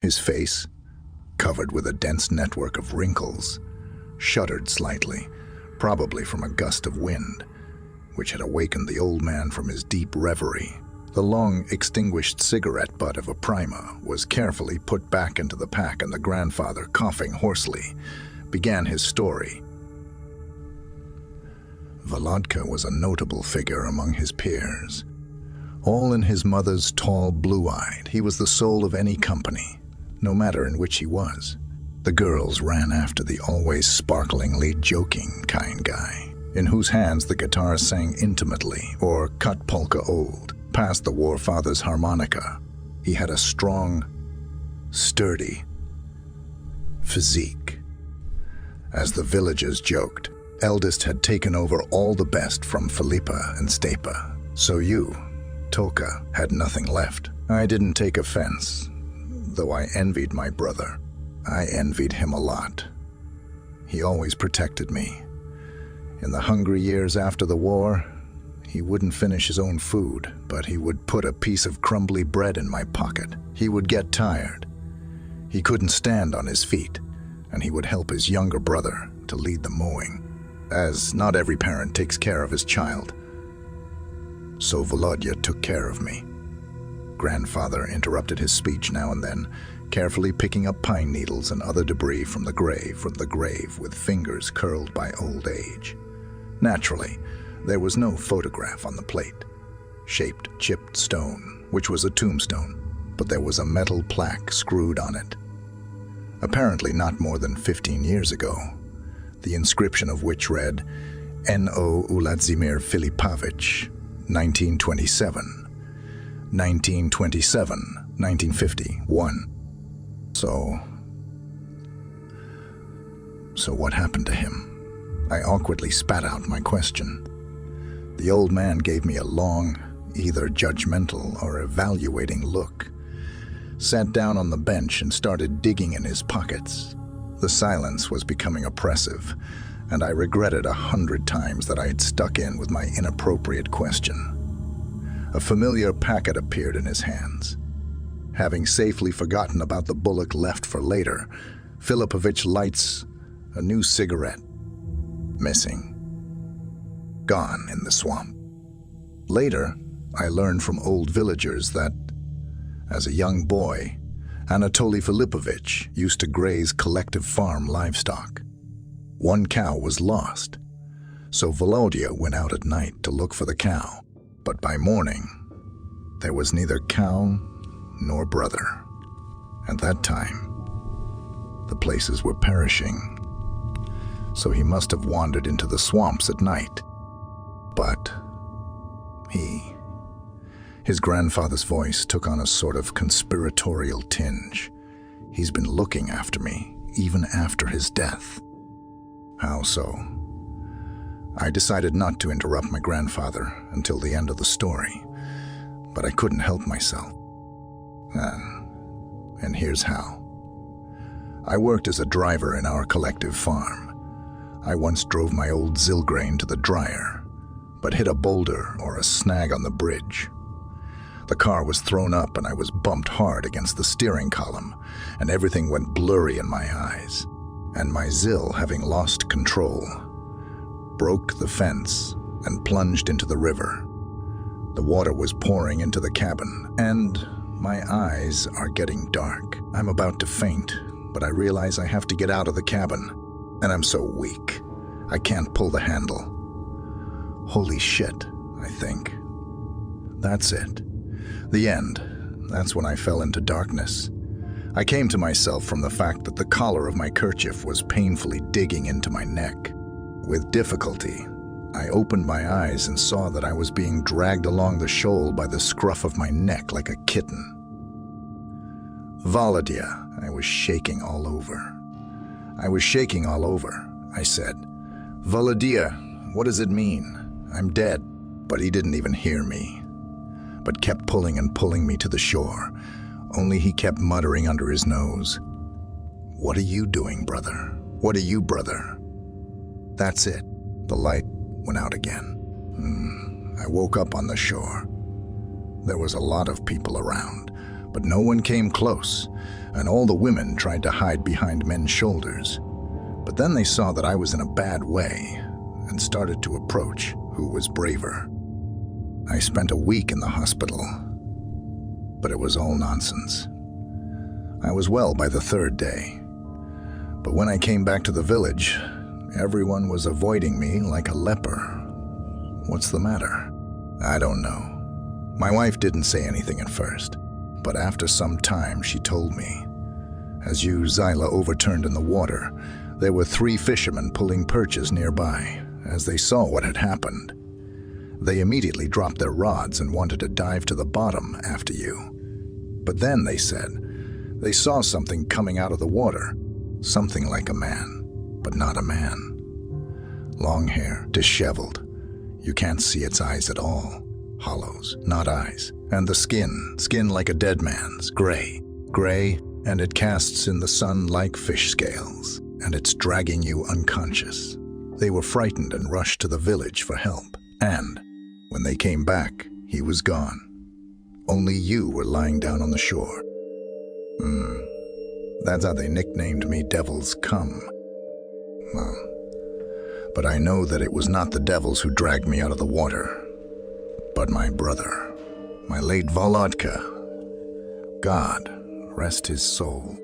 His face, covered with a dense network of wrinkles, shuddered slightly, probably from a gust of wind, which had awakened the old man from his deep reverie. The long, extinguished cigarette butt of a Prima was carefully put back into the pack, and the grandfather, coughing hoarsely, began his story. Volodka was a notable figure among his peers. All in his mother's tall, blue-eyed, he was the soul of any company, no matter in which he was. The girls ran after the always sparklingly joking kind guy, in whose hands the guitar sang intimately or cut polka old, past the war father's harmonica. He had a strong, sturdy physique. As the villagers joked, eldest had taken over all the best from Filipa and Stepa. So you, Tolka, had nothing left. I didn't take offense, though I envied my brother. I envied him a lot. He always protected me. In the hungry years after the war, he wouldn't finish his own food, but he would put a piece of crumbly bread in my pocket. He would get tired. He couldn't stand on his feet, and he would help his younger brother to lead the mowing, as not every parent takes care of his child. So Volodya took care of me. Grandfather interrupted his speech now and then, carefully picking up pine needles and other debris from the grave with fingers curled by old age. Naturally, there was no photograph on the plate. Shaped chipped stone, which was a tombstone, but there was a metal plaque screwed on it. Apparently not more than 15 years ago, the inscription of which read, N.O. Uladzimir Filipovich, 1927, 1951. So what happened to him? I awkwardly spat out my question. The old man gave me a long, either judgmental or evaluating look, sat down on the bench and started digging in his pockets. The silence was becoming oppressive, and I regretted 100 times that I had stuck in with my inappropriate question. A familiar packet appeared in his hands. Having safely forgotten about the bullock left for later, Filipovich lights a new cigarette. Missing. Gone in the swamp. Later, I learned from old villagers that, as a young boy, Anatoly Filipovich used to graze collective farm livestock. One cow was lost, so Volodya went out at night to look for the cow. But by morning, there was neither cow nor brother. At that time, the places were perishing, so he must have wandered into the swamps at night. But his grandfather's voice took on a sort of conspiratorial tinge. He's been looking after me, even after his death. How so? I decided not to interrupt my grandfather until the end of the story, but I couldn't help myself. And here's how. I worked as a driver in our collective farm. I once drove my old zilgrain to the dryer, but hit a boulder or a snag on the bridge. The car was thrown up and I was bumped hard against the steering column, and everything went blurry in my eyes. And my Zil, having lost control, broke the fence and plunged into the river. The water was pouring into the cabin, and my eyes are getting dark. I'm about to faint, but I realize I have to get out of the cabin, and I'm so weak. I can't pull the handle. Holy shit, I think. That's it. The end. That's when I fell into darkness. I came to myself from the fact that the collar of my kerchief was painfully digging into my neck. With difficulty, I opened my eyes and saw that I was being dragged along the shoal by the scruff of my neck like a kitten. Volodya, I was shaking all over. I said, Volodya, what does it mean? I'm dead. But he didn't even hear me, but kept pulling and pulling me to the shore. Only he kept muttering under his nose, What are you doing, brother? What are you, brother? That's it. The light went out again. I woke up on the shore. There was a lot of people around, But no one came close, and all the women tried to hide behind men's shoulders. But then they saw that I was in a bad way and started to approach who was braver. I spent a week in the hospital, but it was all nonsense. I was well by the third day, but when I came back to the village, everyone was avoiding me like a leper. What's the matter? I don't know. My wife didn't say anything at first, but after some time she told me. As Zyla overturned in the water, there were 3 fishermen pulling perches nearby. As they saw what had happened, they immediately dropped their rods and wanted to dive to the bottom after you. But then, they said, they saw something coming out of the water, something like a man, but not a man. Long hair, disheveled. You can't see its eyes at all. Hollows, not eyes. And the skin like a dead man's, gray, and it casts in the sun like fish scales, and it's dragging you unconscious. They were frightened and rushed to the village for help. And when they came back, he was gone. Only you were lying down on the shore. That's how they nicknamed me Devil's Cum. Well, but I know that it was not the devils who dragged me out of the water, but my brother, my late Volodka. God rest his soul.